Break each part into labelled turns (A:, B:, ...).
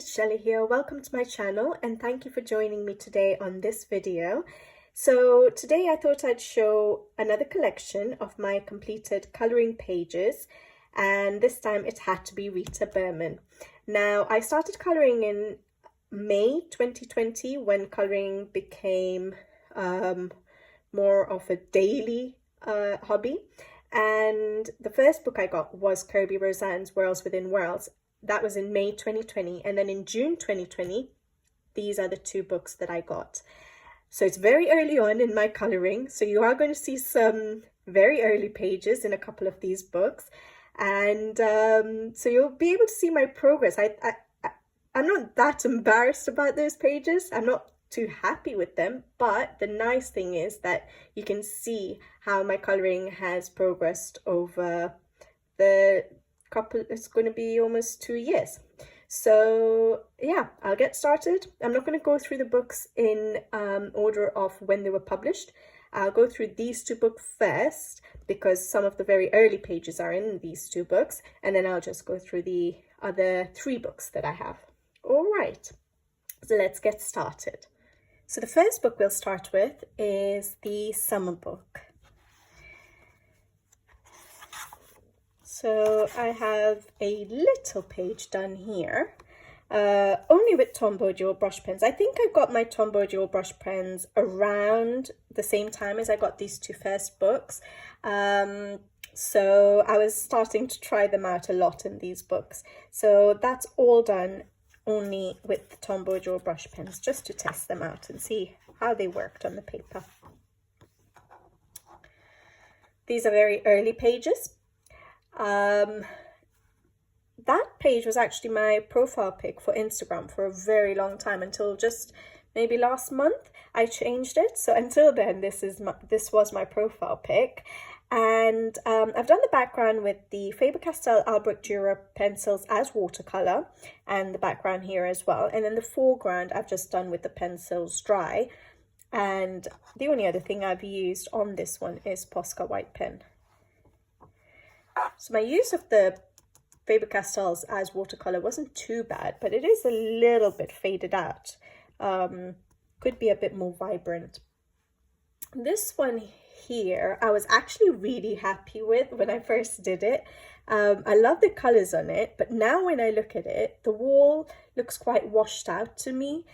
A: it's Shelley here. Welcome to my channel and thank you for joining me today on this video. So today I thought I'd show another collection of my completed colouring pages, and this time it had to be Rita Berman. Now I started colouring in May 2020 when colouring became more of a daily hobby, and the first book I got was Kirby Roseanne's Worlds Within Worlds. That was in May 2020, and then in June 2020 these are the two books that I got. So it's very early on in my colouring, so you are going to see some very early pages in a couple of these books, and so you'll be able to see my progress. I'm not that embarrassed about those pages. I'm not too happy with them, but the nice thing is that you can see how my colouring has progressed over the couple, it's going to be almost 2 years. So yeah, I'll get started. I'm not going to go through the books in order of when they were published. I'll go through these two books first because some of the very early pages are in these two books, and then I'll just go through the other 3 books that I have. All right, so let's get started. So the first book we'll start with is the summer book. So I have a little page done here, only with Tombow dual brush pens. I think I got my Tombow dual brush pens around the same time as I got these two first books. So I was starting to try them out a lot in these books. So that's all done only with the Tombow dual brush pens, just to test them out and see how they worked on the paper. These are very early pages. That page was actually my profile pic for Instagram for a very long time, until just maybe last month I changed it. So until then this was my profile pic, and I've done the background with the Faber-Castell Albrecht Dürer pencils as watercolor, and the background here as well, and then the foreground I've just done with the pencils dry, and the only other thing I've used on this one is Posca white pen. So my use of the Faber-Castells as watercolor wasn't too bad, but it is a little bit faded out. Could be a bit more vibrant. This one here I was actually really happy with when I first did it. I love the colors on it, but now when I look at it, the wall looks quite washed out to me,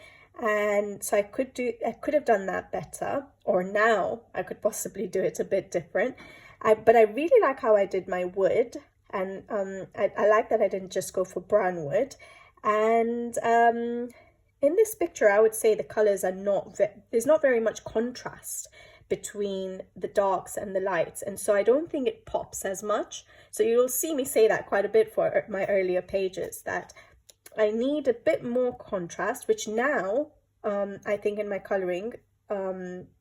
A: and so I could have done that better, or now I could possibly do it a bit different. But I really like how I did my wood, and I like that I didn't just go for brown wood. And in this picture I would say the colors are there's not very much contrast between the darks and the lights, and so I don't think it pops as much. So you'll see me say that quite a bit for my earlier pages, that I need a bit more contrast, which now I think in my colouring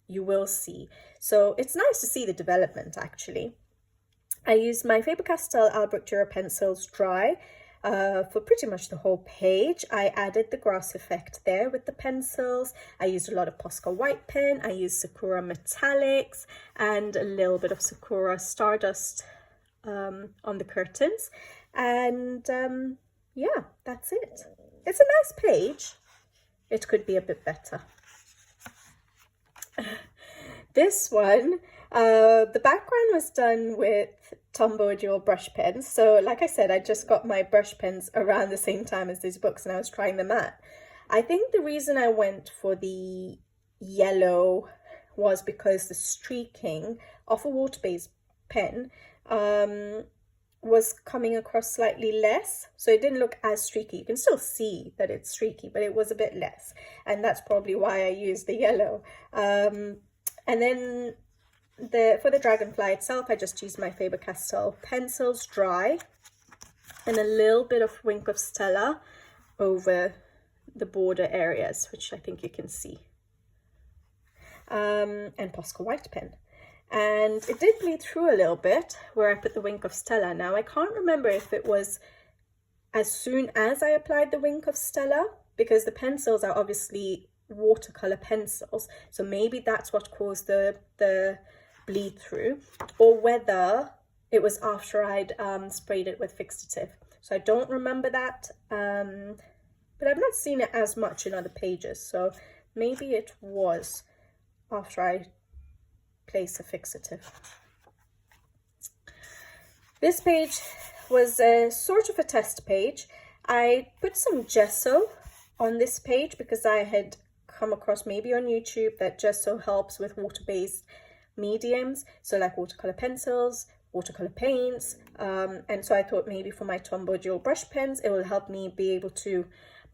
A: you will see. So it's nice to see the development actually. I used my Faber-Castell Albrecht Dürer pencils dry for pretty much the whole page. I added the grass effect there with the pencils. I used a lot of Posca white pen. I used Sakura metallics and a little bit of Sakura stardust on the curtains. And yeah, that's it. It's a nice page. It could be a bit better. This one, the background was done with Tombow dual brush pens. So like I said, I just got my brush pens around the same time as these books, and I was trying them out. I think the reason I went for the yellow was because the streaking of a water-based pen was coming across slightly less, so it didn't look as streaky. You can still see that it's streaky, but it was a bit less, and that's probably why I used the yellow. And then for the Dragonfly itself, I just used my Faber-Castell pencils dry and a little bit of Wink of Stella over the border areas, which I think you can see, and Posca white pen. And it did bleed through a little bit where I put the Wink of Stella. Now I can't remember if it was as soon as I applied the Wink of Stella, because the pencils are obviously watercolor pencils, so maybe that's what caused the bleed through, or whether it was after I'd sprayed it with fixative. So I don't remember that but I've not seen it as much in other pages, so maybe it was after I place a fixative. This page was a sort of a test page. I put some gesso on this page because I had come across maybe on YouTube that gesso helps with water-based mediums, so like watercolor pencils, watercolor paints, and so I thought maybe for my Tombow dual brush pens it will help me be able to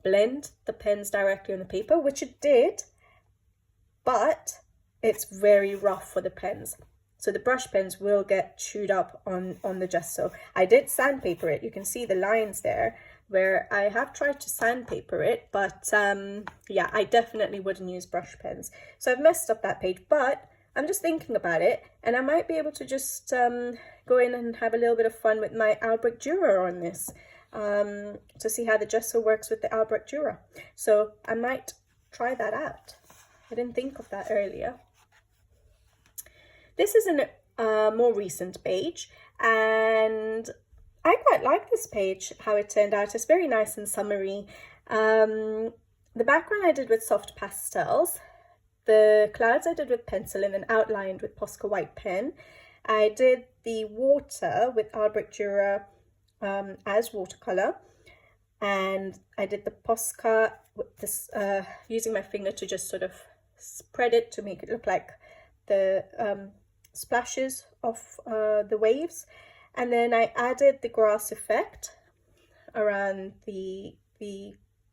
A: blend the pens directly on the paper, which it did, but it's very rough for the pens. So the brush pens will get chewed up on the gesso. I did sandpaper it. You can see the lines there where I have tried to sandpaper it, but yeah, I definitely wouldn't use brush pens. So I've messed up that page, but I'm just thinking about it, and I might be able to just go in and have a little bit of fun with my Albrecht Dürer on this, to see how the gesso works with the Albrecht Dürer. So I might try that out. I didn't think of that earlier. This is a more recent page, and I quite like this page, how it turned out. It's very nice and summery. The background I did with soft pastels. The clouds I did with pencil and then outlined with Posca white pen. I did the water with Albrecht Dürer as watercolor, and I did the Posca with this, using my finger to just sort of spread it to make it look like the splashes of the waves, and then I added the grass effect around the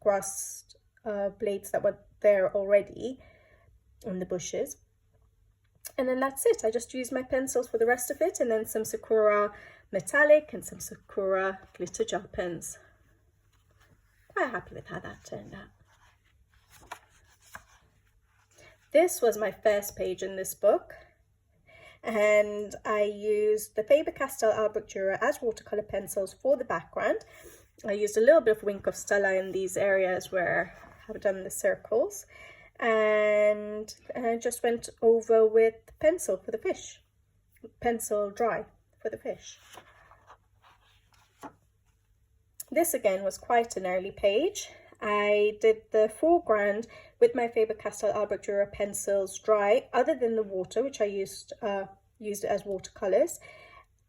A: grass blades that were there already on the bushes, and then that's it. I just used my pencils for the rest of it, and then some Sakura metallic and some Sakura glitter gel pens. Quite happy with how that turned out. This was my first page in this book, and I used the Faber-Castell Albrecht Dürer as watercolor pencils for the background. I used a little bit of Wink of Stella in these areas where I've done the circles, and I just went over with pencil for the fish, pencil dry for the fish. This again was quite an early page. I did the foreground with my Faber-Castell Albrecht Dürer pencils dry, other than the water, which I used as watercolors.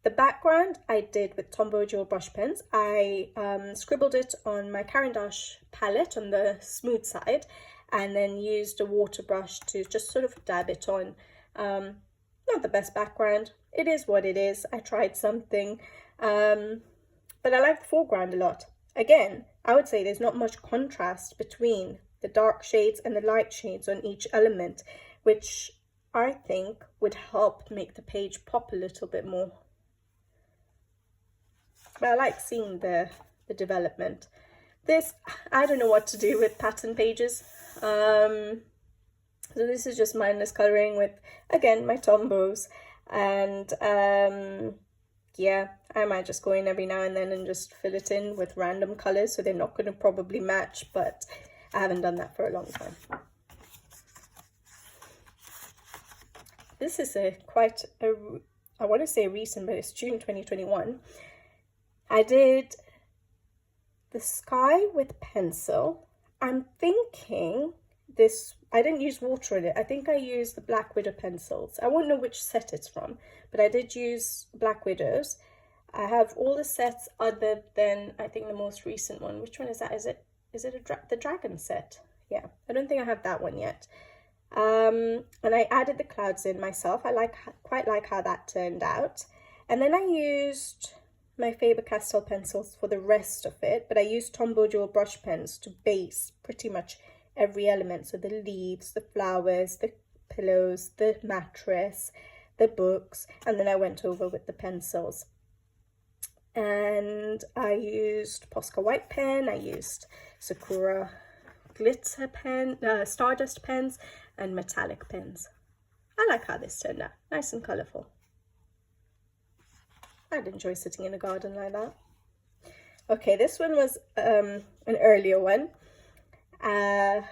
A: The background I did with Tombow dual brush pens. I scribbled it on my Caran d'Ache palette on the smooth side, and then used a water brush to just sort of dab it on. Not the best background. It is what it is. I tried something, but I like the foreground a lot. Again, I would say there's not much contrast between the dark shades and the light shades on each element, which I think would help make the page pop a little bit more. But I like seeing the development. This, I don't know what to do with pattern pages. So this is just mindless coloring with, again, my Tombows. And yeah, I might just go in every now and then and just fill it in with random colors, so they're not going to probably match, but I haven't done that for a long time. This is I want to say recent, but it's June 2021. I did the sky with pencil. I'm thinking this, I didn't use water in it. I think I used the Black Widow pencils. I won't know which set it's from, but I did use Black Widows. I have all the sets other than, I think, the most recent one. Which one is that? Is it the Dragon set? Yeah, I don't think I have that one yet. And I added the clouds in myself. I quite like how that turned out. And then I used my Faber-Castell pencils for the rest of it, but I used Tombow dual brush pens to base pretty much every element. So the leaves, the flowers, the pillows, the mattress, the books, and then I went over with the pencils. And I used Posca white pen, I used Sakura glitter pen, stardust pens, and metallic pens. I like how this turned out, nice and colourful. I'd enjoy sitting in a garden like that. Okay, this one was an earlier one. The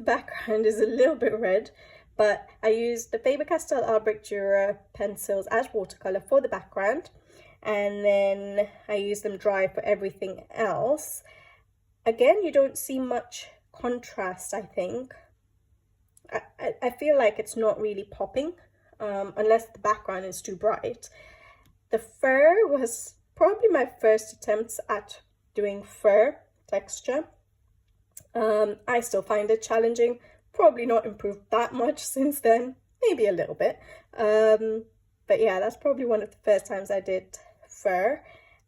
A: background is a little bit red, but I used the Faber-Castell Albrecht Dürer pencils as watercolour for the background, and then I used them dry for everything else. Again, you don't see much contrast, I think. I feel like it's not really popping unless the background is too bright. The fur was probably my first attempts at doing fur texture. I still find it challenging, probably not improved that much since then, maybe a little bit. But yeah, that's probably one of the first times I did fur.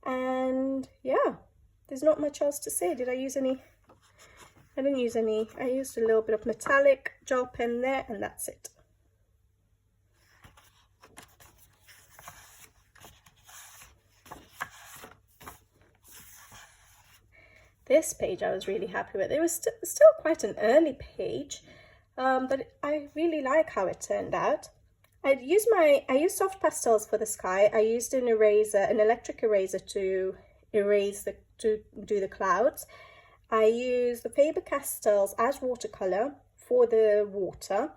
A: And yeah, there's not much else to say. Did I use any? I didn't use any. I used a little bit of metallic gel pen there, and that's it. This page I was really happy with. It was still quite an early page, but I really like how it turned out. I used soft pastels for the sky. I used an electric eraser to do the clouds. I used the Faber-Castells as watercolor for the water.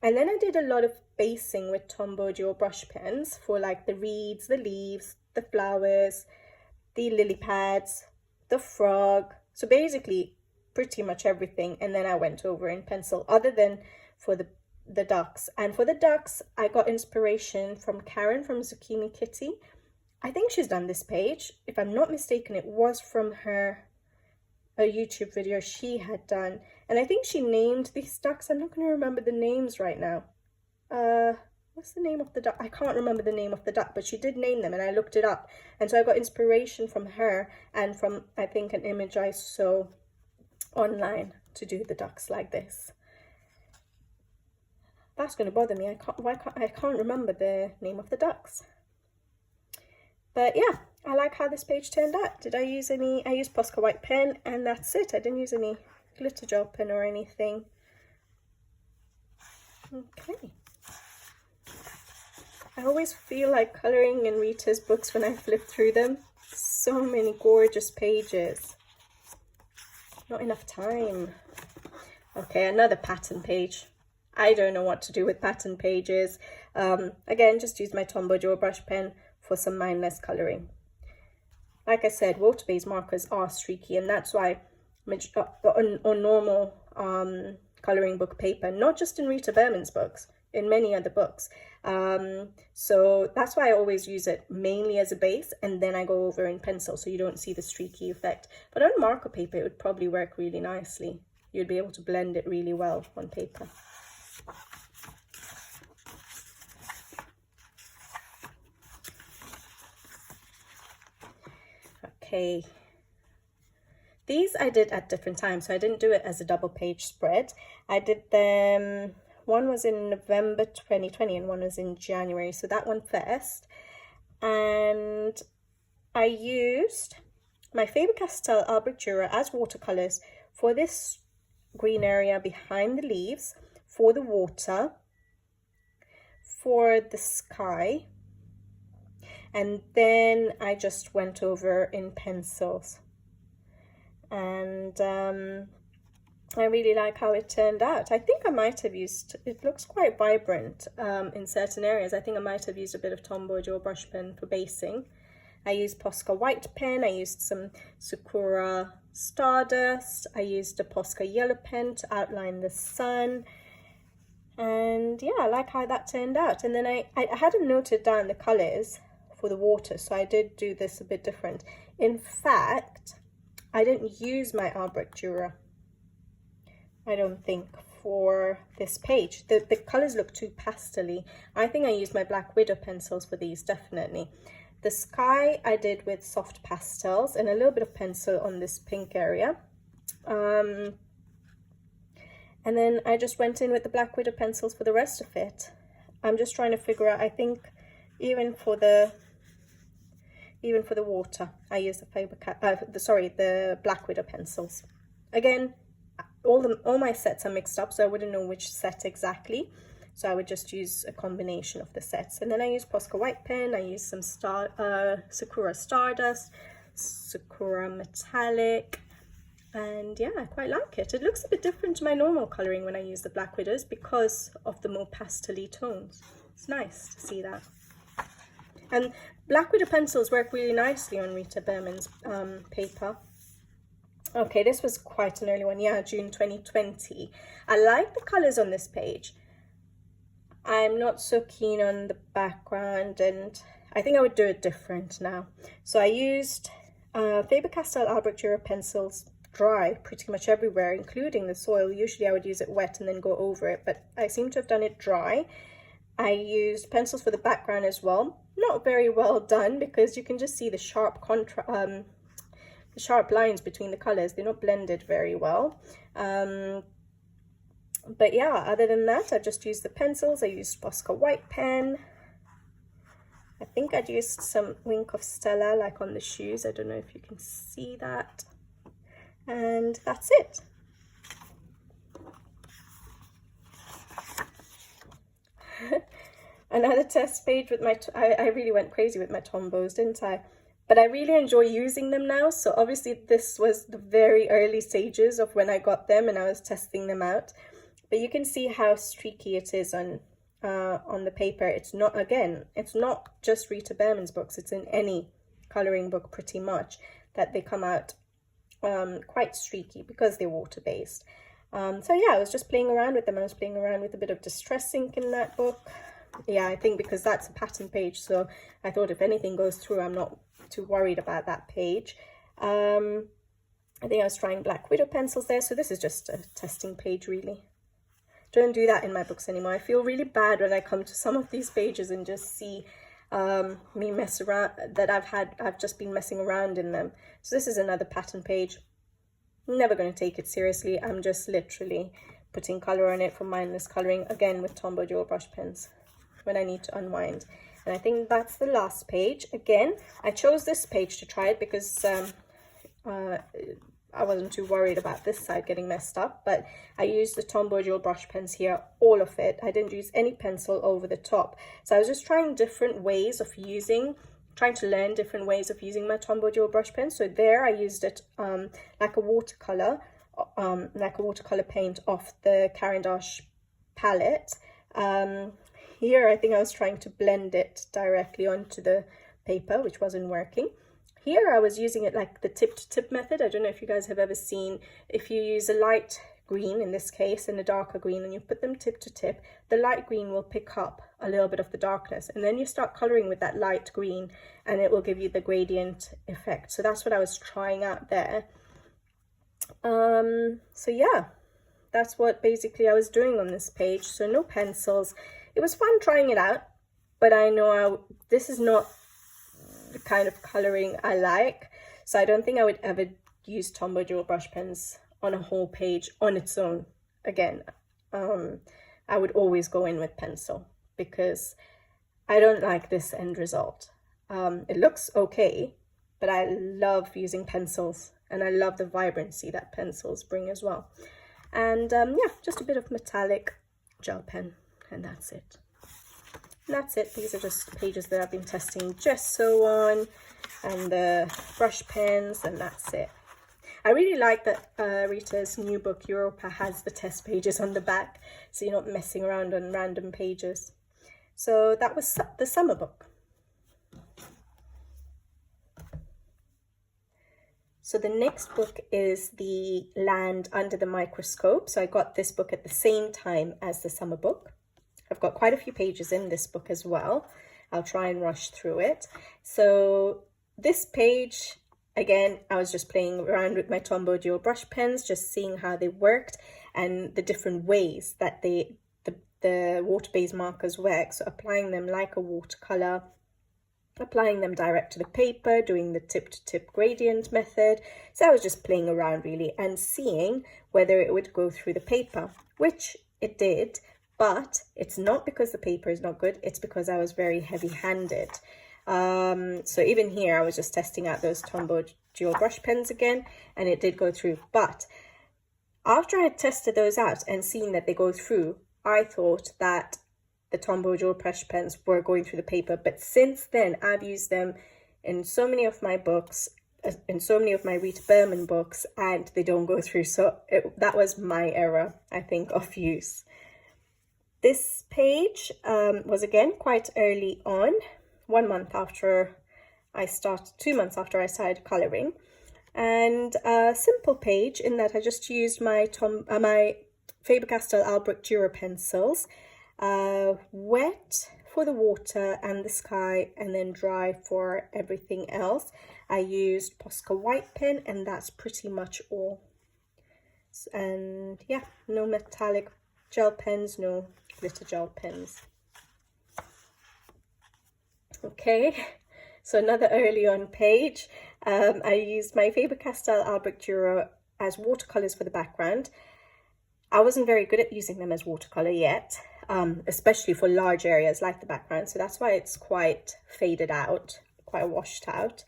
A: And then I did a lot of basing with Tombow dual brush pens for like the reeds, the leaves, the flowers, the lily pads, the frog. So basically pretty much everything. And then I went over in pencil, other than for the ducks. And for the ducks, I got inspiration from Karen from Zucchini Kitty. I think she's done this page. If I'm not mistaken, it was from a YouTube video she had done. And I think she named these ducks. I'm not going to remember the names right now. What's the name of the duck? I can't remember the name of the duck, but she did name them and I looked it up. And so I got inspiration from her and from, I think, an image I saw online to do the ducks like this. That's going to bother me. I can't remember the name of the ducks. But yeah, I like how this page turned out. Did I use any? I used Posca white pen and that's it. I didn't use any glitter gel pen or anything. Okay. I always feel like colouring in Rita's books when I flip through them. So many gorgeous pages. Not enough time. Okay, another pattern page. I don't know what to do with pattern pages. Again, just use my Tombow dual brush pen for some mindless colouring. Like I said, water-based markers are streaky, and that's why on normal colouring book paper, not just in Rita Berman's books, in many other books. So that's why I always use it mainly as a base, and then I go over in pencil so you don't see the streaky effect. But on marker paper, it would probably work really nicely. You'd be able to blend it really well on paper. Okay, these I did at different times, so I didn't do it as a double page spread. I did them, one was in November 2020 and one was in January, so that one first. And I used my Faber-Castell Albrecht Dürer as watercolors for this green area behind the leaves, for the water, for the sky. And then I just went over in pencils. And I really like how it turned out. I think I might have used, it looks quite vibrant in certain areas. I think I might have used a bit of Tombow dual brush pen for basing. I used Posca white pen. I used some Sakura Stardust. I used a Posca yellow pen to outline the sun. And yeah, I like how that turned out. And then I hadn't noted down the colours for the water, so I did do this a bit different. In fact, I didn't use my Albrecht Dürer, I don't think, for this page. The colours look too pastel-y. I think I used my Black Widow pencils for these, definitely. The sky I did with soft pastels and a little bit of pencil on this pink area. And then I just went in with the Black Widow pencils for the rest of it. I'm just trying to figure out, I think even for the water, I used the Black Widow pencils. Again, all my sets are mixed up, so I wouldn't know which set exactly. So I would just use a combination of the sets. And then I used Posca white pen. I used some Sakura Stardust, Sakura Metallic, and yeah, I quite like it. It looks a bit different to my normal colouring when I use the Black Widows because of the more pastel-y tones. It's nice to see that. And Black Widow pencils work really nicely on Rita Berman's paper. Okay, this was quite an early one. Yeah, June 2020. I like the colors on this page. I'm not so keen on the background, and I think I would do it different now. So I used Faber-Castell Albrecht Dürer pencils dry pretty much everywhere, including the soil. Usually I would use it wet and then go over it, but I seem to have done it dry. I used pencils for the background as well. Not very well done, because you can just see the sharp sharp lines between the colors. They're not blended very well. But yeah, other than that, I just used the pencils. I used Posca white pen. I think I'd used some Wink of Stella, like on the shoes. I don't know if you can see that. And that's it. Another test page with my, I really went crazy with my Tombows, didn't I? But I really enjoy using them now. So obviously this was the very early stages of when I got them and I was testing them out. But you can see how streaky it is on the paper. It's not, again, it's not just Rita Berman's books. It's in any colouring book pretty much that they come out quite streaky because they're water-based. So yeah, I was just playing around with them. I was playing around with a bit of Distress ink in that book. Yeah, I think because that's a pattern page, so I thought if anything goes through, I'm not too worried about that page. I think I was trying Black Widow pencils there, so this is just a testing page really. Don't do that in my books anymore. I feel really bad when I come to some of these pages and just see me mess around, that I've just been messing around in them. So this is another pattern page. I'm never going to take it seriously. I'm just literally putting color on it for mindless coloring, again with Tombow dual brush pens when I need to unwind. And I think that's the last page. Again, I chose this page to try it because I wasn't too worried about this side getting messed up, but I used the Tombow dual brush pens here, all of it. I didn't use any pencil over the top. So I was just trying different ways of trying to learn different ways of using my Tombow dual brush pen. So there I used it like a watercolor paint off the Caran d'Ache palette. Here I think I was trying to blend it directly onto the paper, which wasn't working. Here I was using it like the tip-to-tip method. I don't know if you guys have ever seen, if you use a light green in this case and a darker green and you put them tip-to-tip, the light green will pick up a little bit of the darkness, and then you start coloring with that light green and it will give you the gradient effect. So that's what I was trying out there. So yeah, that's what basically I was doing on this page. So no pencils. It was fun trying it out, but I know this is not the kind of coloring I like, so I don't think I would ever use Tombow dual brush pens on a whole page on its own. Again, I would always go in with pencil because I don't like this end result. It looks okay, but I love using pencils and I love the vibrancy that pencils bring as well. And yeah, just a bit of metallic gel pen, and that's it. And that's it. These are just pages that I've been testing gesso on and the brush pens, and that's it. I really like that Rita's new book Europa has the test pages on the back, so you're not messing around on random pages. So that was the summer book. So the next book is The Land Under the Microscope. So I got this book at the same time as the summer book. I've got quite a few pages in this book as well. I'll try and rush through it. So this page, again, I was just playing around with my Tombow dual brush pens, just seeing how they worked and the different ways that the water-based markers work. So applying them like a watercolor, applying them direct to the paper, doing the tip-to-tip gradient method. So I was just playing around really and seeing whether it would go through the paper, which it did. But it's not because the paper is not good, it's because I was very heavy-handed. So even here, I was just testing out those Tombow dual brush pens again, and it did go through. But after I had tested those out and seen that they go through, I thought that the Tombow dual brush pens were going through the paper. But since then, I've used them in so many of my books, in so many of my Rita Berman books, and they don't go through. So that was my error, I think, of use. This page was again quite early on, 1 month after I started, 2 months after I started colouring. And a simple page in that I just used my Faber-Castell Albrecht Dürer pencils, wet for the water and the sky, and then dry for everything else. I used Posca white pen, and that's pretty much all. And yeah, no metallic gel pens, no glitter gel pens. Okay, so another early on page. I used my Faber-Castell Albrecht Dürer as watercolors for the background. I wasn't very good at using them as watercolor yet, especially for large areas like the background. So that's why it's quite faded out, quite washed out.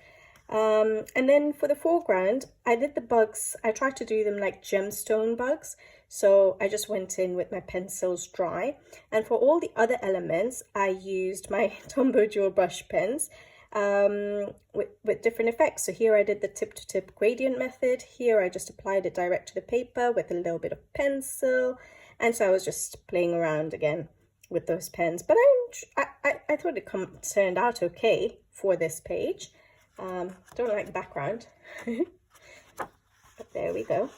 A: And then for the foreground, I did the bugs. I tried to do them like gemstone bugs. So I just went in with my pencils dry. And for all the other elements, I used my Tombow dual brush pens with different effects. So here I did the tip-to-tip gradient method. Here I just applied it direct to the paper with a little bit of pencil. And so I was just playing around again with those pens. But I thought it turned out okay for this page. Don't like the background. But there we go.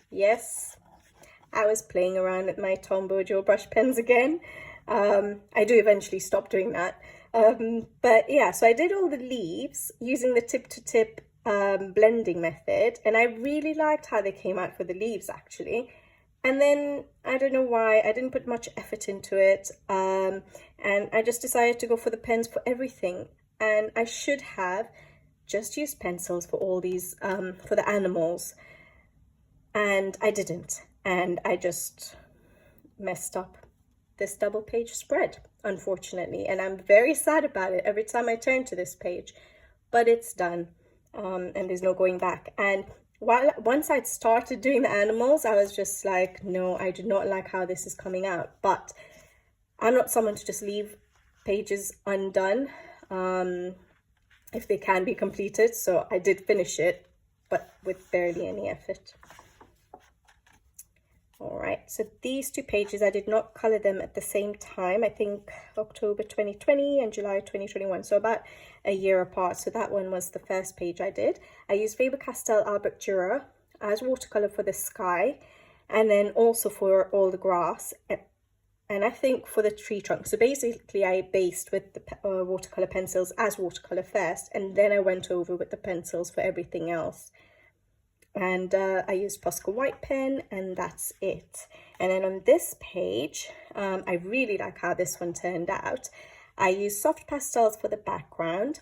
A: Yes, I was playing around with my Tombow dual brush pens again. I do eventually stop doing that. But yeah, so I did all the leaves using the tip-to-tip blending method, and I really liked how they came out for the leaves actually. And then I don't know why I didn't put much effort into it, and I just decided to go for the pens for everything. And I should have just used pencils for all these for the animals, and I didn't, and I just messed up this double page spread, unfortunately, and I'm very sad about it every time I turn to this page, but it's done, and there's no going back. And once I'd started doing the animals, I was just like, no, I do not like how this is coming out. But I'm not someone to just leave pages undone if they can be completed, so I did finish it, but with barely any effort. All right, so these two pages, I did not color them at the same time. I think October 2020 and July 2021, so about a year apart. So that one was the first page I did. I used Faber-Castell Albrecht Dürer as watercolor for the sky, and then also for all the grass, and I think for the tree trunk. So basically I based with the watercolor pencils as watercolor first, and then I went over with the pencils for everything else. And I used Posca white pen, and that's it. And then on this page, I really like how this one turned out. I used soft pastels for the background,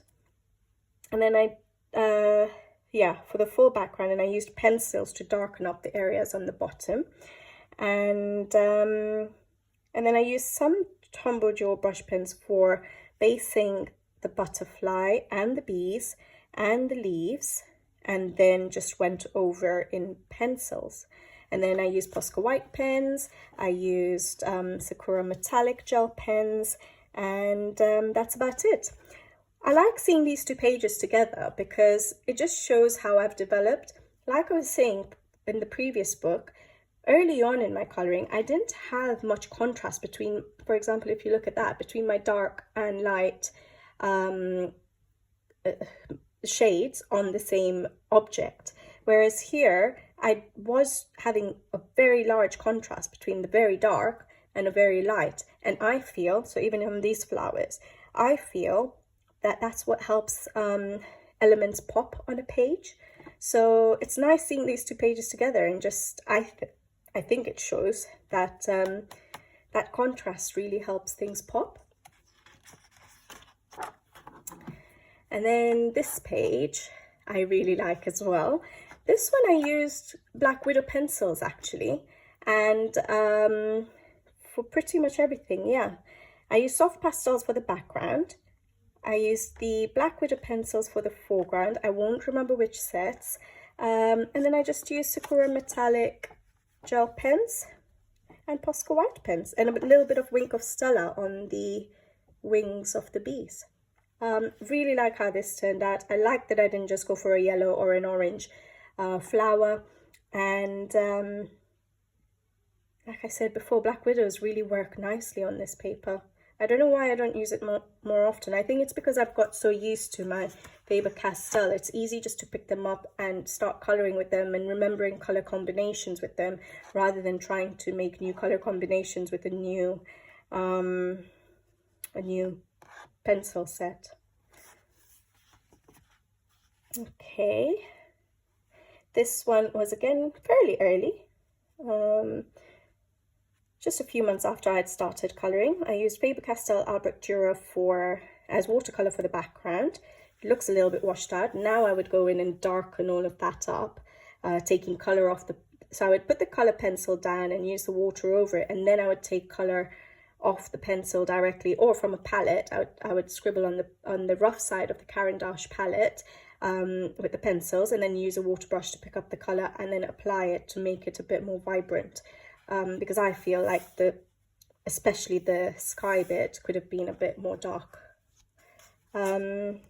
A: and then for the full background, and I used pencils to darken up the areas on the bottom. And then I used some Tombow dual brush pens for basing the butterfly and the bees and the leaves, and then just went over in pencils. And then I used Posca white pens, I used Sakura metallic gel pens, and that's about it. I like seeing these two pages together because it just shows how I've developed. Like I was saying in the previous book, early on in my coloring, I didn't have much contrast between, for example, if you look at that, between my dark and light shades on the same object. Whereas here, I was having a very large contrast between the very dark and a very light. And I feel, so even on these flowers, I feel that that's what helps elements pop on a page. So it's nice seeing these two pages together, and just, I think it shows that that contrast really helps things pop. And then this page I really like as well. This one I used Black Widow pencils actually, and for pretty much everything, yeah. I used soft pastels for the background. I used the Black Widow pencils for the foreground. I won't remember which sets. And then I just used Sakura metallic gel pens and Posca white pens, and a little bit of Wink of Stella on the wings of the bees. Really like how this turned out. I like that I didn't just go for a yellow or an orange flower. And like I said before, Black Widows really work nicely on this paper. I don't know why I don't use it more often. I think it's because I've got so used to my Faber-Castell. It's easy just to pick them up and start colouring with them and remembering colour combinations with them, rather than trying to make new colour combinations with a new pencil set. Okay, this one was again fairly early. Just a few months after I had started colouring. I used Faber-Castell Albrecht Dürer as watercolour for the background. It looks a little bit washed out. Now I would go in and darken all of that up, taking colour off so I would put the colour pencil down and use the water over it, and then I would take colour off the pencil directly, or from a palette. I would scribble on the rough side of the Caran d'Ache palette with the pencils, and then use a water brush to pick up the colour and then apply it to make it a bit more vibrant. Because I feel like especially the sky bit could have been a bit more dark. And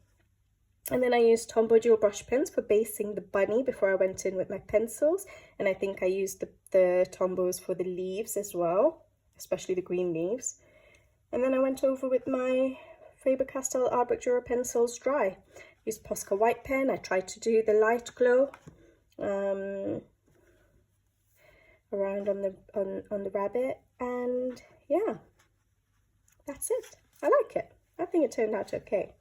A: then I used Tombow dual brush pens for basing the bunny before I went in with my pencils. And I think I used the Tombows for the leaves as well, especially the green leaves. And then I went over with my Faber-Castell Albrecht Dürer pencils dry. Used Posca white pen. I tried to do the light glow around on the rabbit, and yeah, that's it. I like it. I think it turned out okay.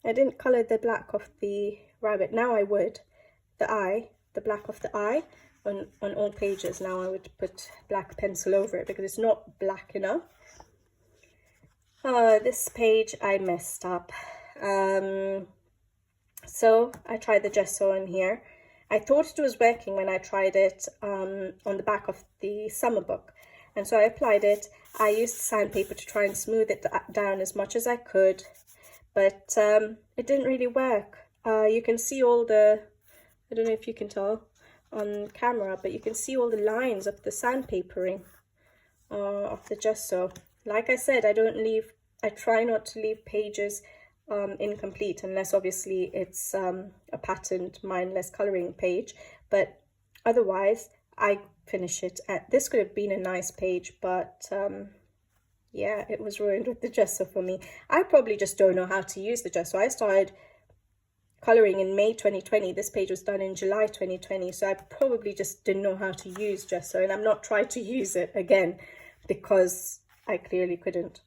A: I didn't colour the black of the rabbit. Now I would. The black of the eye on all pages. Now I would put black pencil over it because it's not black enough. This page I messed up. So I tried the gesso in here. I thought it was working when I tried it on the back of the summer book. And so I applied it. I used sandpaper to try and smooth it down as much as I could. But it didn't really work. You can see all I don't know if you can tell on camera, but you can see all the lines of the sandpapering of the gesso. Like I said, I try not to leave pages incomplete, unless obviously it's a patterned mindless colouring page, but otherwise I finish it. This could have been a nice page, but yeah, it was ruined with the gesso for me. I probably just don't know how to use the gesso. I started colouring in May 2020. This page was done in July 2020, so I probably just didn't know how to use gesso, and I'm not trying to use it again because I clearly couldn't.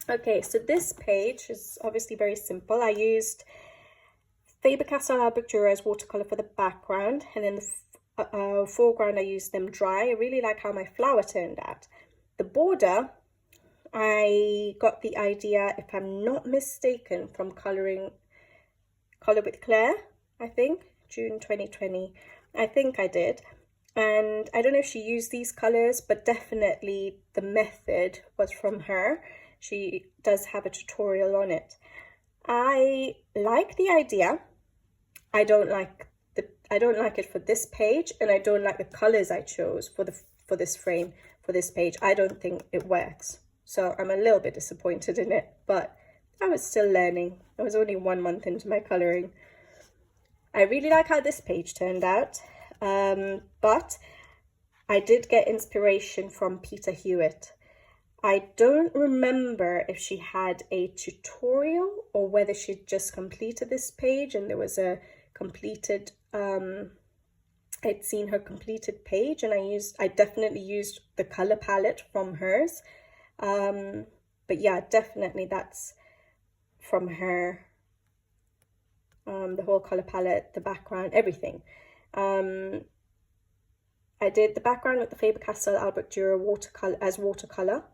A: Okay, so this page is obviously very simple. I used Faber-Castell Albrecht Dürer as watercolour for the background, and then the foreground I used them dry. I really like how my flower turned out. The border, I got the idea, if I'm not mistaken, from Colour with Claire, I think, June 2020. I think I did. And I don't know if she used these colours, but definitely the method was from her. She does have a tutorial on it. I like the idea. I don't like it for this page, and I don't like the colours I chose for this frame, for this page. I don't think it works. So I'm a little bit disappointed in it, but I was still learning. I was only 1 month into my colouring. I really like how this page turned out, but I did get inspiration from Peter Hewitt. I don't remember if she had a tutorial or whether she'd just completed this page and there was a completed, I'd seen her completed page, and I definitely used the colour palette from hers. But yeah, definitely that's from her, the whole colour palette, the background, everything. I did the background with the Faber-Castell Albrecht Dürer watercolour,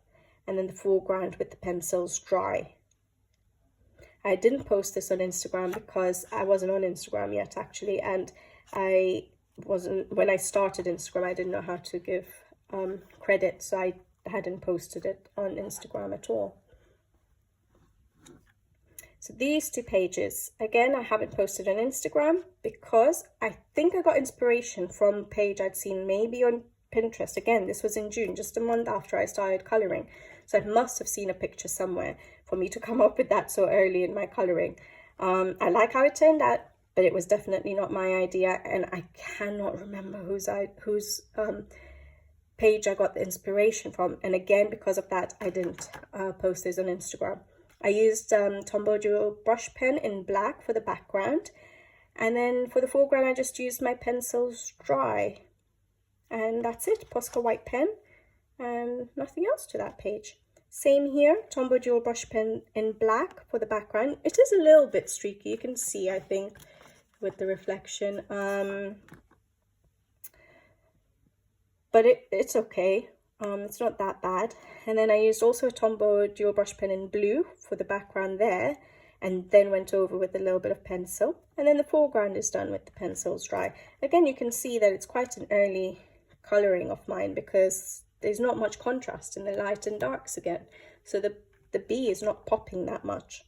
A: and then the foreground with the pencils dry. I didn't post this on Instagram because I wasn't on Instagram yet, actually, and when I started Instagram, I didn't know how to give credit, so I hadn't posted it on Instagram at all. So these two pages, again, I haven't posted on Instagram because I think I got inspiration from a page I'd seen maybe on Pinterest. Again, this was in June, just a month after I started colouring. So I must have seen a picture somewhere for me to come up with that so early in my colouring. I like how it turned out, but it was definitely not my idea, and I cannot remember whose page I got the inspiration from, and again, because of that, I didn't post this on Instagram. I used Tombow Dual brush pen in black for the background, and then for the foreground I just used my pencils dry, and that's it. Posca white pen and nothing else to that page. Same here, Tombow Dual brush pen in black for the background. It is a little bit streaky, you can see, I think, with the reflection, but it's okay. It's not that bad. And then I used also a Tombow Dual brush pen in blue for the background there, and then went over with a little bit of pencil, and then the foreground is done with the pencils dry. Again, you can see that it's quite an early colouring of mine because there's not much contrast in the light and darks again, so the bee is not popping that much.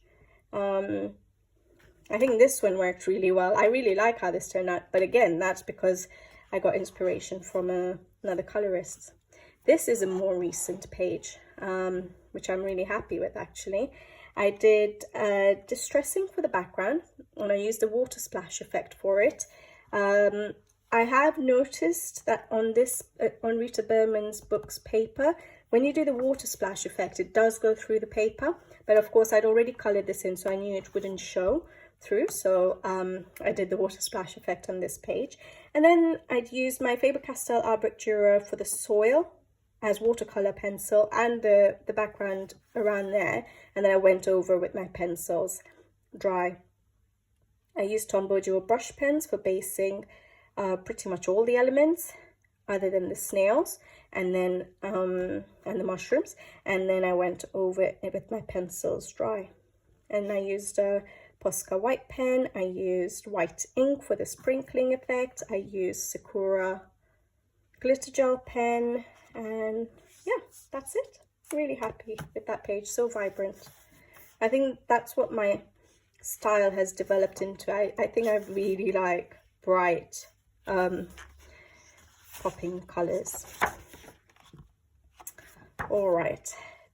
A: I think this one worked really well. I really like how this turned out, but again, that's because I got inspiration from another colorist. This is a more recent page, which I'm really happy with actually. I did distressing for the background, and I used the water splash effect for it. I have noticed that on this, on Rita Berman's book's paper, when you do the water splash effect, it does go through the paper, but of course I'd already colored this in, so I knew it wouldn't show through, so I did the water splash effect on this page. And then I'd used my Faber-Castell Albrecht Dürer for the soil as watercolor pencil and the background around there, and then I went over with my pencils dry. I used Tombow Dual brush pens for basing pretty much all the elements other than the snails and then and the mushrooms, and then I went over it with my pencils dry. And I used a Posca white pen, I used white ink for the sprinkling effect, I used Sakura glitter gel pen, and yeah, that's it. Really happy with that page, so vibrant. I think that's what my style has developed into. I think I really like bright popping colors. All right,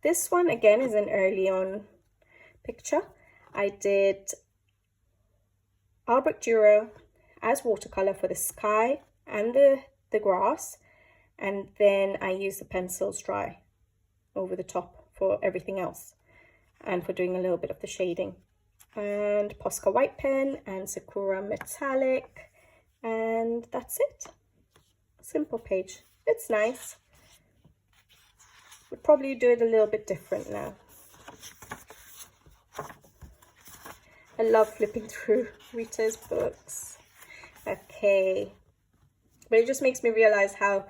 A: this one again is an early on picture. I did Albrecht Dürer as watercolor for the sky and the grass, and then I used the pencils dry over the top for everything else and for doing a little bit of the shading. And Posca white pen and Sakura metallic, and that's it. Simple page. It's nice. Would probably do it a little bit different now. I love flipping through Rita's books. Okay, but it just makes me realize how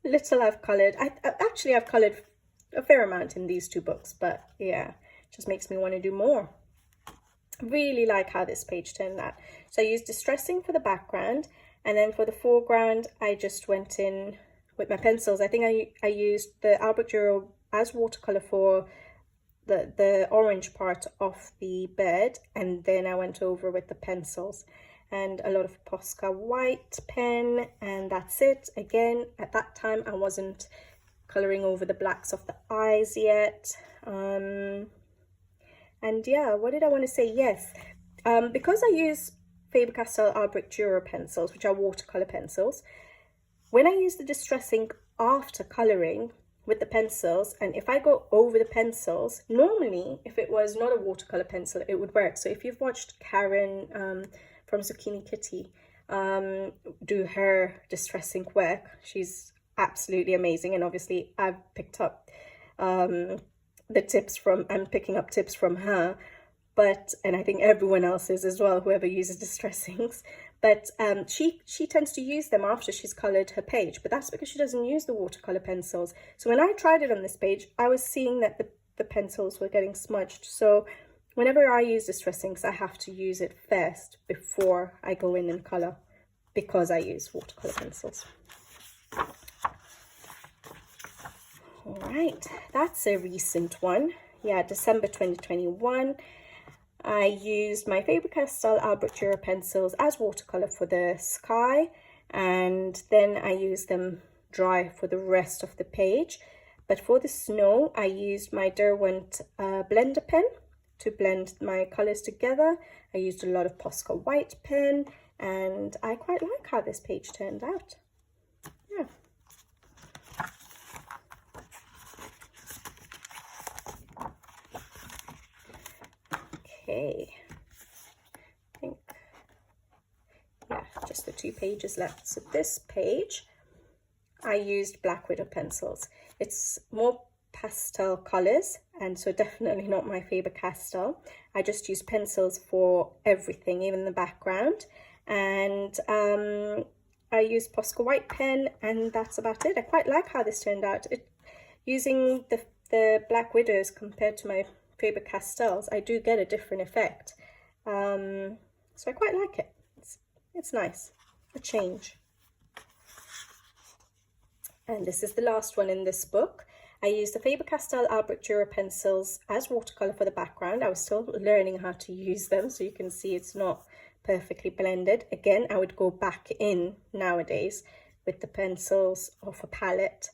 A: little I've colored. I've colored a fair amount in these two books, but yeah, it just makes me want to do more. Really like how this page turned out. So I used distressing for the background, and then for the foreground I just went in with my pencils. I think I used the Albrecht Dürer as watercolor for the orange part of the bird, and then I went over with the pencils and a lot of Posca white pen, and that's it. Again, at that time I wasn't coloring over the blacks of the eyes yet. And yeah, what did I want to say? Yes, because I use Faber-Castell Albrecht Dürer pencils, which are watercolor pencils, when I use the distressing after coloring with the pencils, and if I go over the pencils, normally if it was not a watercolor pencil it would work. So if you've watched Karen from Zucchini Kitty do her distressing work, she's absolutely amazing, and obviously I've picked up the tips from, I'm picking up tips from her, but, and I think everyone else is as well, whoever uses distressings. But she tends to use them after she's coloured her page, but that's because she doesn't use the watercolour pencils. So when I tried it on this page, I was seeing that the pencils were getting smudged. So whenever I use distressings, I have to use it first before I go in and colour, because I use watercolour pencils. All right, that's a recent one. Yeah, December 2021. I used my Faber-Castell Albrecht Dürer pencils as watercolor for the sky, and then I used them dry for the rest of the page. But for the snow, I used my Derwent blender pen to blend my colors together. I used a lot of Posca white pen, and I quite like how this page turned out. Yeah. Okay, I think, yeah, just the 2 pages left. So this page, I used Black Widow pencils. It's more pastel colors, and so definitely not my Faber-Castell. I just use pencils for everything, even the background. And I use Posca white pen, and that's about it. I quite like how this turned out. Using the Black Widows compared to my Faber-Castells, I do get a different effect. So I quite like it. It's nice, a change. And this is the last one in this book. I used the Faber-Castell Albrecht Dürer pencils as watercolor for the background. I was still learning how to use them, so you can see it's not perfectly blended. Again, I would go back in nowadays with the pencils off a palette.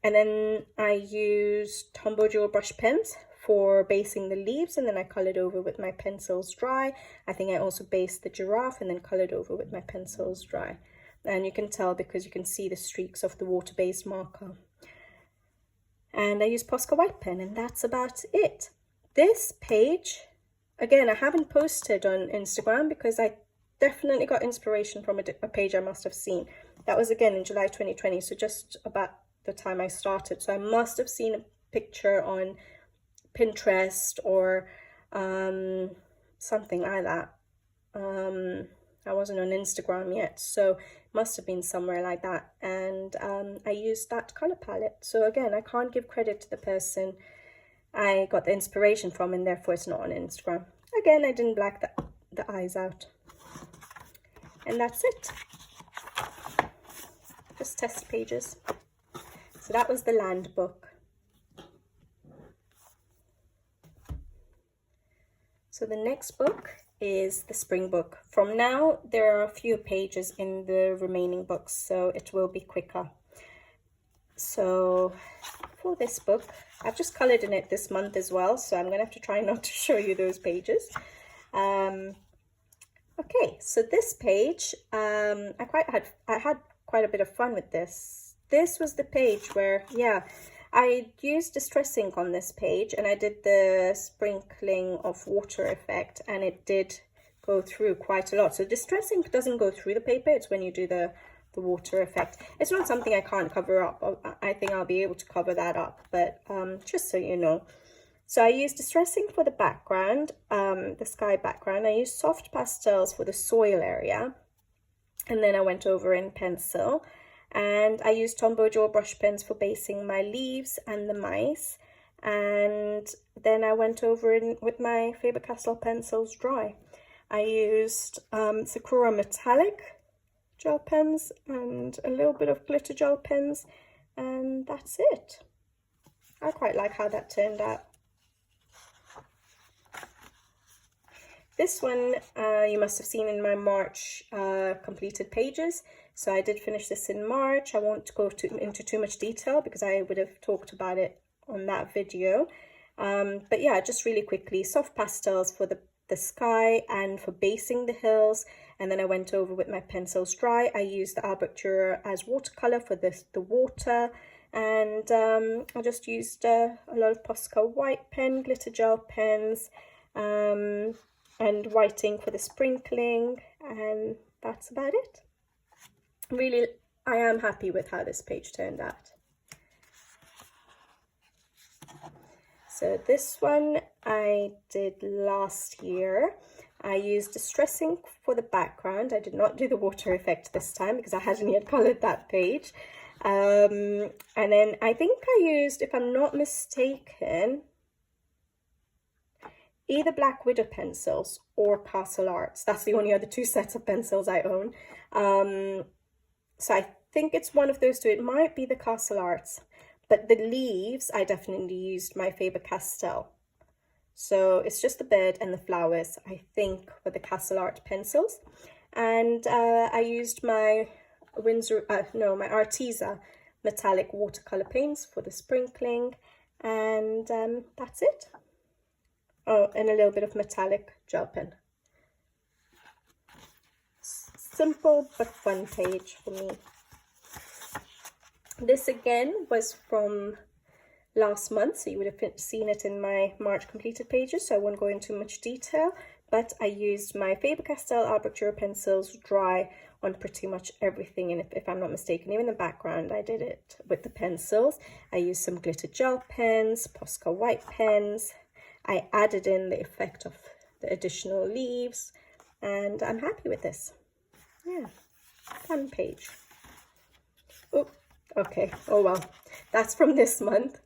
A: And then I used Tombow dual brush pens for basing the leaves, and then I colored over with my pencils dry. I think I also based the giraffe and then colored over with my pencils dry. And you can tell because you can see the streaks of the water-based marker. And I use Posca white pen, and that's about it. This page, again, I haven't posted on Instagram because I definitely got inspiration from a page I must have seen. That was again in July 2020, so just about the time I started. So I must have seen a picture on Pinterest or something like that. I wasn't on Instagram yet, so must have been somewhere like that. And I used that color palette. So again, I can't give credit to the person I got the inspiration from, and therefore it's not on Instagram. Again, I didn't black the eyes out. And that's it. Just test pages. So that was the land book. So the next book is the spring book. From now, there are a few pages in the remaining books, so it will be quicker. So for this book, I've just colored in it this month as well, so I'm going to have to try not to show you those pages. Okay, so this page, I had quite a bit of fun with this. This was the page where, yeah, I used distress ink on this page, and I did the sprinkling of water effect, and it did go through quite a lot. So distress ink doesn't go through the paper, it's when you do the water effect. It's not something I can't cover up. I think I'll be able to cover that up, but just so you know. So I used distress ink for the background, the sky background. I used soft pastels for the soil area, and then I went over in pencil. And I used Tombow dual brush pens for basing my leaves and the mice. And then I went over in with my Faber-Castell pencils dry. I used Sakura metallic gel pens and a little bit of glitter gel pens. And that's it. I quite like how that turned out. This one you must have seen in my March completed pages. So I did finish this in March. I won't go into too much detail because I would have talked about it on that video. But yeah, just really quickly, soft pastels for the sky and for basing the hills. And then I went over with my pencils dry. I used the Albrecht Dürer as watercolor for the water. And I just used a lot of Posca white pen, glitter gel pens, and white ink for the sprinkling. And that's about it. Really, I am happy with how this page turned out. So this one I did last year. I used distress ink for the background. I did not do the water effect this time because I hadn't yet colored that page. And then I think I used, if I'm not mistaken, either Black Widow pencils or Castle Arts. That's the only other 2 sets of pencils I own. So I think it's one of those 2. It might be the Castle Arts, but the leaves, I definitely used my Faber-Castell. So it's just the bird and the flowers, I think, for the Castle Art pencils. And I used my my Arteza metallic watercolor paints for the sprinkling. And that's it. Oh, and a little bit of metallic gel pen. Simple but fun page for me. This again was from last month, so you would have seen it in my March completed pages, so I won't go into much detail, but I used my Faber-Castell Albrecht Dürer pencils dry on pretty much everything, and if I'm not mistaken, even the background, I did it with the pencils. I used some glitter gel pens, Posca white pens. I added in the effect of the additional leaves, and I'm happy with this. Yeah, fun page. Oh, okay, oh well, that's from this month.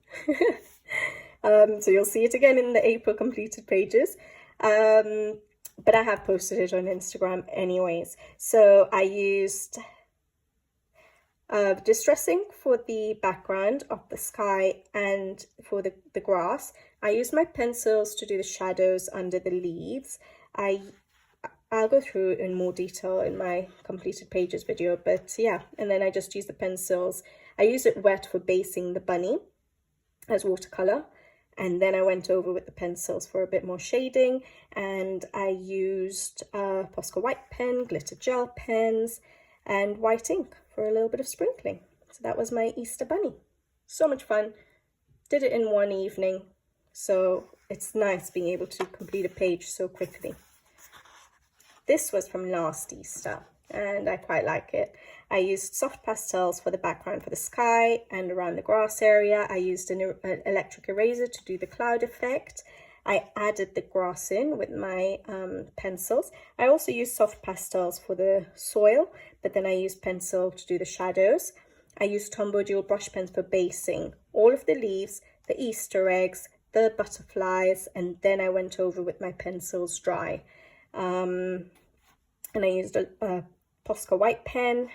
A: So you'll see it again in the April completed pages. But I have posted it on Instagram anyways. So I used distressing for the background of the sky and for the grass. I used my pencils to do the shadows under the leaves. I'll go through in more detail in my completed pages video, but yeah, and then I just used the pencils. I used it wet for basing the bunny as watercolor, and then I went over with the pencils for a bit more shading, and I used Posca white pen, glitter gel pens, and white ink for a little bit of sprinkling. So that was my Easter bunny. So much fun. Did it in one evening, so it's nice being able to complete a page so quickly. This was from last Easter, and I quite like it. I used soft pastels for the background for the sky and around the grass area. I used an electric eraser to do the cloud effect. I added the grass in with my pencils. I also used soft pastels for the soil, but then I used pencil to do the shadows. I used Tombow dual brush pens for basing all of the leaves, the Easter eggs, the butterflies, and then I went over with my pencils dry. And I used a Posca white pen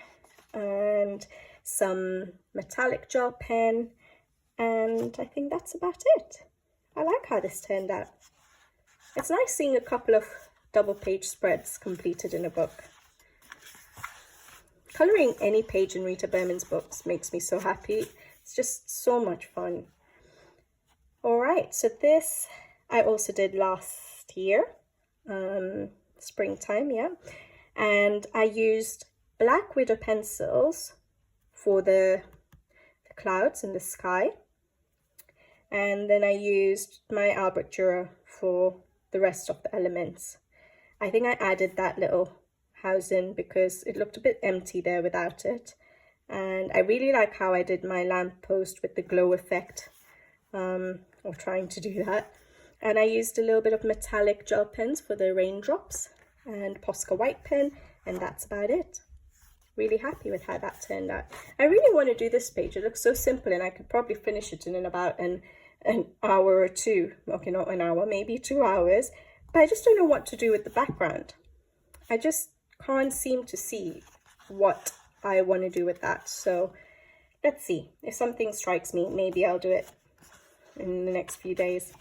A: and some metallic gel pen, and I think that's about it. I like how this turned out. It's nice seeing a couple of double page spreads completed in a book. Colouring any page in Rita Berman's books makes me so happy. It's just so much fun. Alright, so this I also did last year, springtime, yeah. And I used Black Widow pencils for the clouds in the sky. And then I used my Albrecht Dürer for the rest of the elements. I think I added that little house in because it looked a bit empty there without it. And I really like how I did my lamppost with the glow effect, or trying to do that. And I used a little bit of metallic gel pens for the raindrops and Posca white pen, and that's about it. Really happy with how that turned out. I really want to do this page. It looks so simple, and I could probably finish it in about an hour or two. Okay, not an hour, maybe 2 hours. But I just don't know what to do with the background. I just can't seem to see what I want to do with that. So let's see. If something strikes me, maybe I'll do it in the next few days.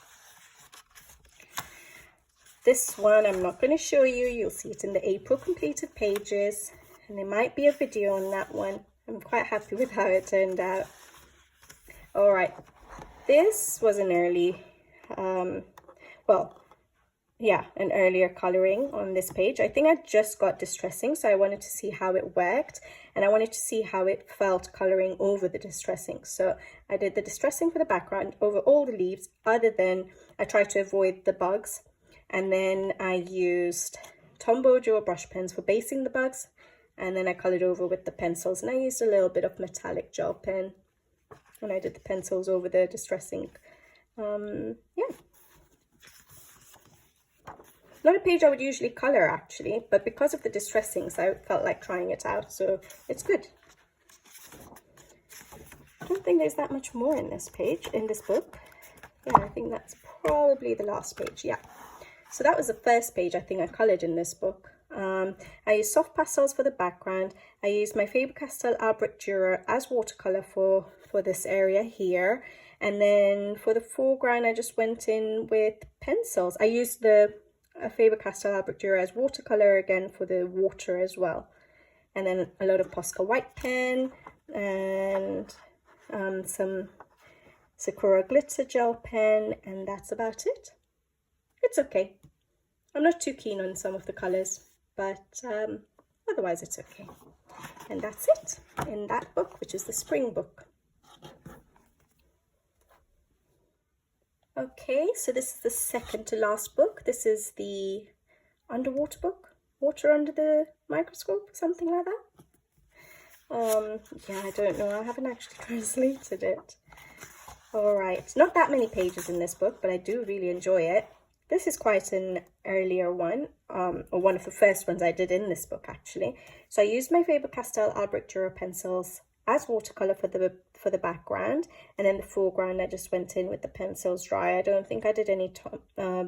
A: This one I'm not going to show you. You'll see it in the April completed pages, and there might be a video on that one. I'm quite happy with how it turned out. All right, this was an early, an earlier colouring on this page. I think I just got distressing, so I wanted to see how it worked, and I wanted to see how it felt colouring over the distressing. So I did the distressing for the background over all the leaves, other than I tried to avoid the bugs. And then I used Tombow dual brush pens for basing the bugs, and then I coloured over with the pencils, and I used a little bit of metallic gel pen, and I did the pencils over the distressing. Yeah. Not a page I would usually colour actually, but because of the distressings I felt like trying it out, so it's good. I don't think there's that much more in this page, in this book. Yeah, I think that's probably the last page, yeah. So that was the first page I think I coloured in this book. I used soft pastels for the background. I used my Faber-Castell Albrecht Dürer as watercolour for this area here. And then for the foreground, I just went in with pencils. I used the Faber-Castell Albrecht Dürer as watercolour again for the water as well. And then a lot of Posca white pen and some Sakura glitter gel pen, and that's about it. It's okay. I'm not too keen on some of the colours, but otherwise it's okay. And that's it in that book, which is the spring book. Okay, so this is the second to last book. This is the underwater book, Water Under the Microscope, something like that. Yeah, I don't know, I haven't actually translated it. All right, not that many pages in this book, but I do really enjoy it. This is quite an earlier one, or one of the first ones I did in this book actually. So I used my Faber-Castell Albrecht Dürer pencils as watercolor for the background, and then the foreground I just went in with the pencils dry. I don't think I did any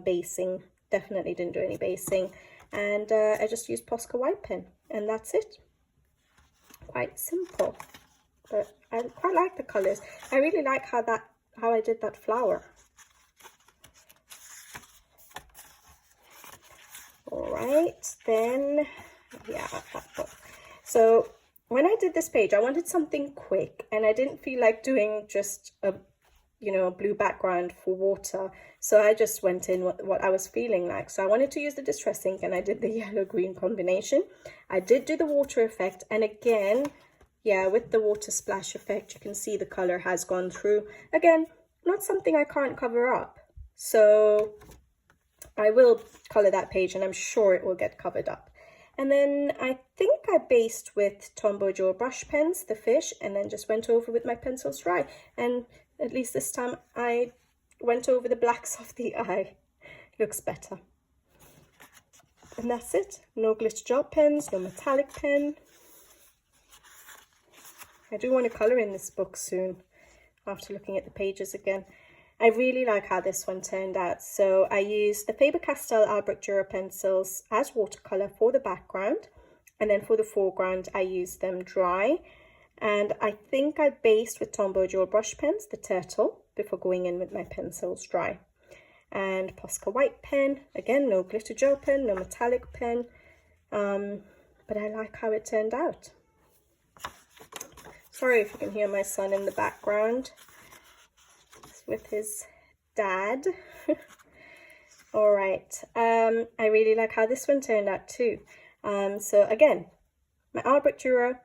A: basing, definitely didn't do any basing, and I just used Posca white pen, and that's it. Quite simple, but I quite like the colors. I really like how I did that flower. All right, then, yeah, that book. So when I did this page, I wanted something quick, and I didn't feel like doing just a, you know, a blue background for water. So I just went in what I was feeling like. So I wanted to use the distress ink, and I did the yellow-green combination. I did do the water effect, and again, yeah, with the water splash effect, you can see the color has gone through. Again, not something I can't cover up. So I will color that page, and I'm sure it will get covered up. And then I think I based with Tombow Joe brush pens, the fish, and then just went over with my pencils dry. And at least this time I went over the blacks of the eye. Looks better. And that's it. No glitter gel pens, no metallic pen. I do want to colour in this book soon after looking at the pages again. I really like how this one turned out. So I used the Faber-Castell Albrecht Dürer pencils as watercolour for the background, and then for the foreground I used them dry. And I think I based with Tombow Joe brush pens, the turtle, before going in with my pencils dry. And Posca white pen, again, no glitter gel pen, no metallic pen, but I like how it turned out. Sorry if you can hear my son in the background with his dad. All right, I really like how this one turned out too. So again, my Albrecht Dürer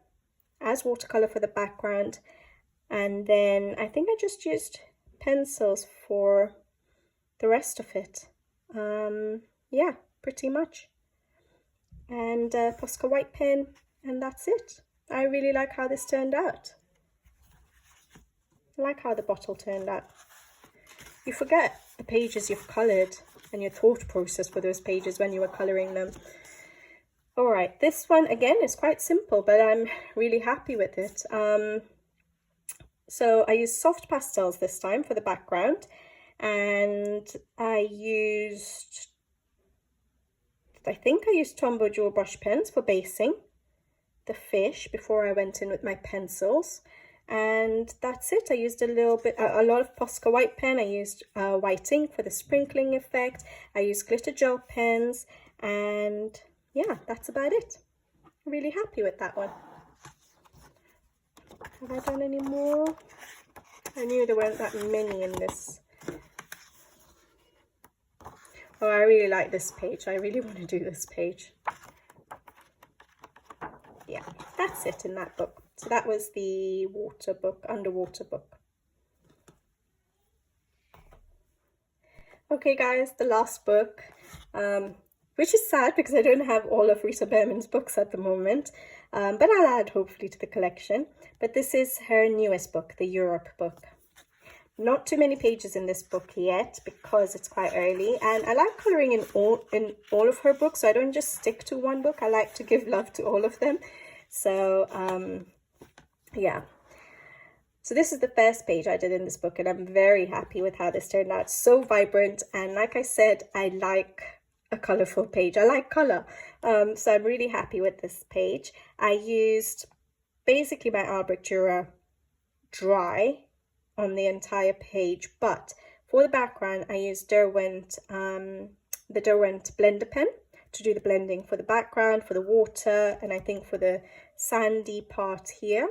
A: as watercolor for the background, and then I think I just used pencils for the rest of it. Yeah, pretty much. And Posca white pen, and that's it. I really like how this turned out. I like how the bottle turned out. You forget the pages you've coloured and your thought process for those pages when you were colouring them. All right, this one again is quite simple, but I'm really happy with it. So I used soft pastels this time for the background, and I think I used Tombow Joe brush pens for basing the fish before I went in with my pencils. And that's it. I used a lot of Posca white pen. I used white ink for the sprinkling effect. I used glitter gel pens, and yeah, that's about it. Really happy with that one. Have I done any more? I knew there weren't that many in this. Oh, I really like this page. I really want to do this page. Yeah, that's it in that book. So that was the water book, underwater book. Okay guys, the last book, which is sad because I don't have all of Rita Berman's books at the moment, but I'll add hopefully to the collection. But this is her newest book, the Europe book. Not too many pages in this book yet because it's quite early, and I like colouring in all of her books, so I don't just stick to one book. I like to give love to all of them. So yeah, so this is the first page I did in this book, and I'm very happy with how this turned out. So vibrant, and like I said, I like a colourful page. I like colour, so I'm really happy with this page. I used basically my Albrecht Dürer dry on the entire page, but for the background I used Derwent, the Derwent blender pen to do the blending for the background, for the water, and I think for the sandy part here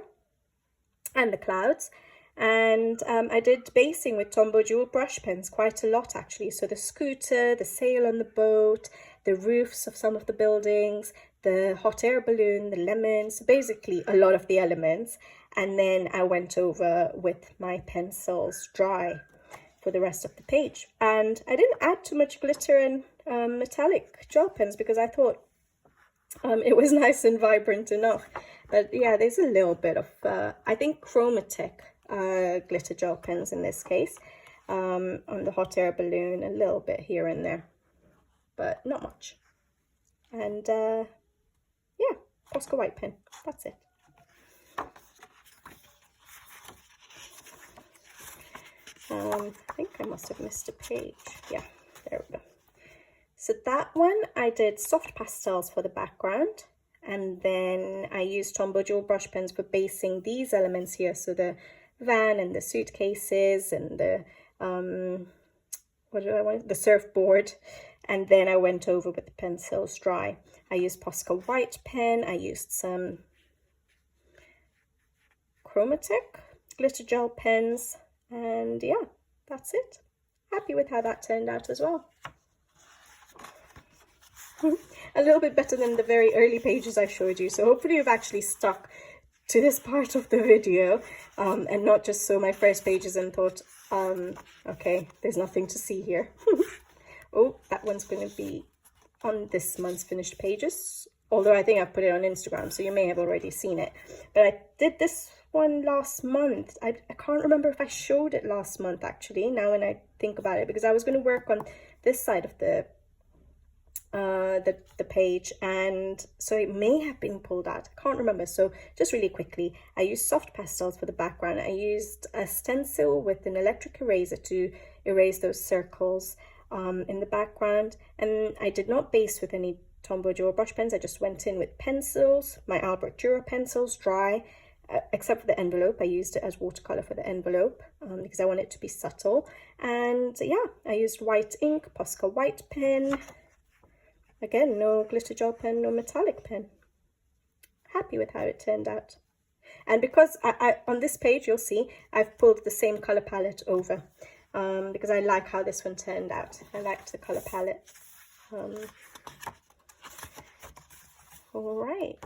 A: and the clouds. And I did basing with Tombow Joe brush pens quite a lot actually. So the scooter, the sail on the boat, the roofs of some of the buildings, the hot air balloon, the lemons, basically a lot of the elements. And then I went over with my pencils dry. for the rest of the page. And I didn't add too much glitter and metallic gel pens because I thought it was nice and vibrant enough. But yeah, there's a little bit of, I think, chromatic glitter gel pens in this case. On the hot air balloon, a little bit here and there, but not much. And yeah, Posca white pen, that's it. I think I must have missed a page. Yeah, there we go. So that one, I did soft pastels for the background, and then I used Tombow dual brush pens for basing these elements here. So the van and the suitcases and the, the surfboard. And then I went over with the pencils dry. I used Posca white pen. I used some chromatic glitter gel pens. And yeah, that's it. Happy with how that turned out as well. A little bit better than the very early pages I showed you. So hopefully you've actually stuck to this part of the video and not just saw my first pages and thought, okay, there's nothing to see here. Oh, that one's going to be on this month's finished pages. Although I think I've put it on Instagram, so you may have already seen it. But I did this one last month. I can't remember if I showed it last month, actually, now when I think about it, because I was going to work on this side of the page, and so it may have been pulled out. I can't remember. So just really quickly, I used soft pastels for the background. I used a stencil with an electric eraser to erase those circles in the background, and I did not base with any Tombow dual brush pens. I just went in with pencils, my Albert Dürer pencils, dry, except for the envelope. I used it as watercolor for the envelope because I want it to be subtle. And yeah, I used white ink, Posca white pen. Again, no glitter gel pen, no metallic pen. Happy with how it turned out. And because I on this page, you'll see, I've pulled the same color palette over because I like how this one turned out. I liked the color palette. All right.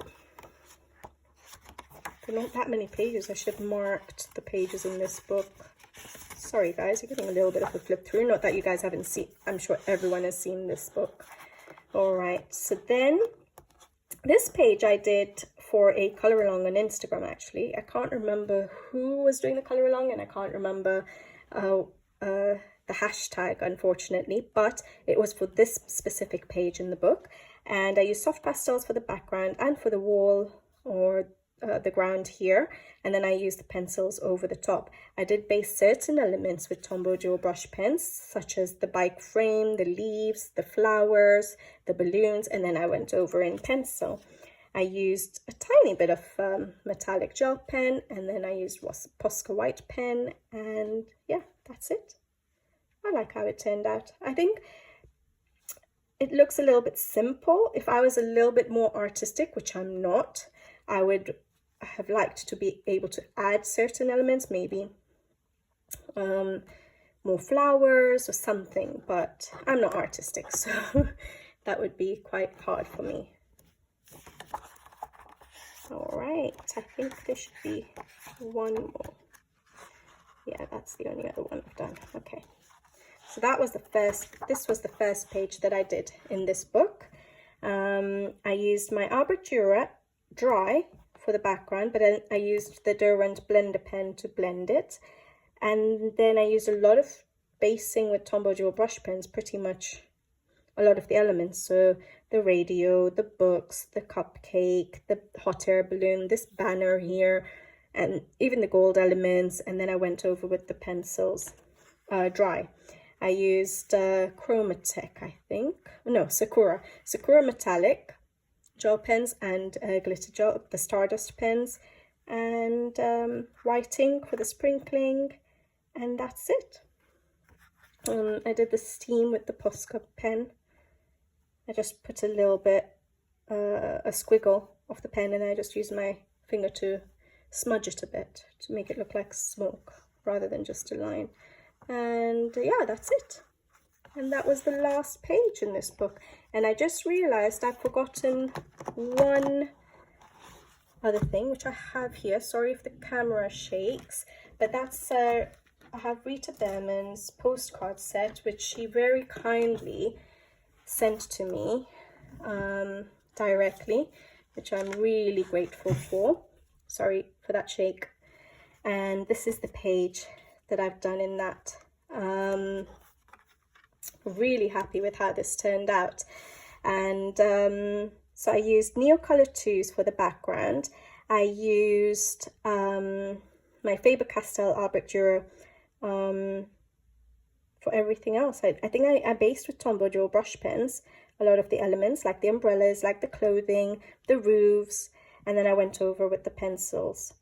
A: There are not that many pages. I should have marked the pages in this book. Sorry, guys, you're getting a little bit of a flip through. Not that you guys haven't seen, I'm sure everyone has seen this book. All right, so then this page I did for a color along on Instagram, actually. I can't remember who was doing the color along, and I can't remember the hashtag, unfortunately, but it was for this specific page in the book. And I used soft pastels for the background and for the wall or the ground here, and then I used the pencils over the top. I did base certain elements with Tombow dual brush pens, such as the bike frame, the leaves, the flowers, the balloons, and then I went over in pencil. I used a tiny bit of metallic gel pen, and then I used Posca white pen, and yeah, that's it. I like how it turned out. I think it looks a little bit simple. If I was a little bit more artistic, which I'm not, I would have liked to be able to add certain elements, maybe more flowers or something, but I'm not artistic, so that would be quite hard for me. All right, I think there should be one more. Yeah, that's the only other one I've done. Okay, so that was the first, this was the first page that I did in this book. I used my Albert Dürer dry for the background, but then I used the Derwent blender pen to blend it, and then I used a lot of basing with Tombow dual brush pens, pretty much a lot of the elements, so the radio, the books, the cupcake, the hot air balloon, this banner here, and even the gold elements. And then I went over with the pencils dry. I used chromatic, I think, no, Sakura metallic gel pens and glitter gel, the Stardust pens, and white ink for the sprinkling, and that's it. I did the steam with the Posca pen. I just put a little bit, a squiggle of the pen, and I just used my finger to smudge it a bit to make it look like smoke rather than just a line. And yeah, that's it. And that was the last page in this book. And I just realized I've forgotten one other thing, which I have here. Sorry if the camera shakes, but that's I have Rita Berman's postcard set, which she very kindly sent to me directly, which I'm really grateful for. Sorry for that shake. And this is the page that I've done in that. Really happy with how this turned out. And so I used Neocolor 2s for the background. I used my Faber-Castell Arbor Dura for everything else. I think I based with Tombow Joe brush pens a lot of the elements, like the umbrellas, like the clothing, the roofs, and then I went over with the pencils.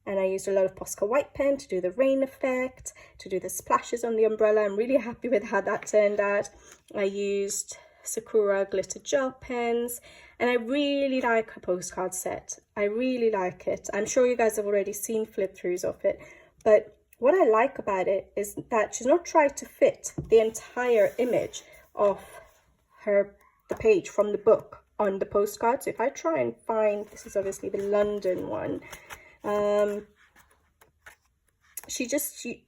A: And I used a lot of Posca white pen to do the rain effect, to do the splashes on the umbrella. I'm really happy with how that turned out. I used Sakura glitter gel pens, and I really like her postcard set. I really like it. I'm sure you guys have already seen flip throughs of it, but what I like about it is that she's not tried to fit the entire image of the page from the book on the postcard. So if I try and find, this is obviously the London one, she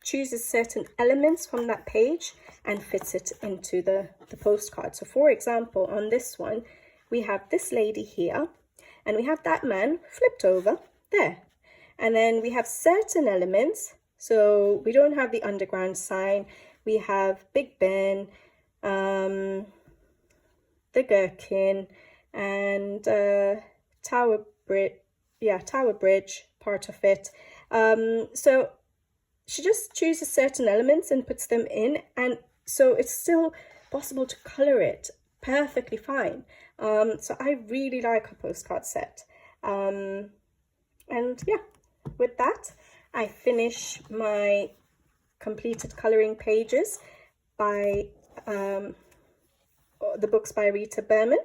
A: chooses certain elements from that page and fits it into the postcard. So for example, on this one, we have this lady here, and we have that man flipped over there. And then we have certain elements. So we don't have the underground sign. We have Big Ben, the gherkin, and Tower Bridge, part of it. So she just chooses certain elements and puts them in, and so it's still possible to color it perfectly fine. So I really like her postcard set. And yeah, with that, I finish my completed coloring pages by the books by Rita Berman.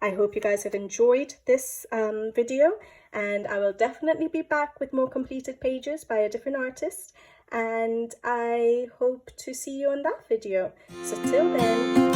A: I hope you guys have enjoyed this video, and I will definitely be back with more completed pages by a different artist, and I hope to see you on that video. So till then.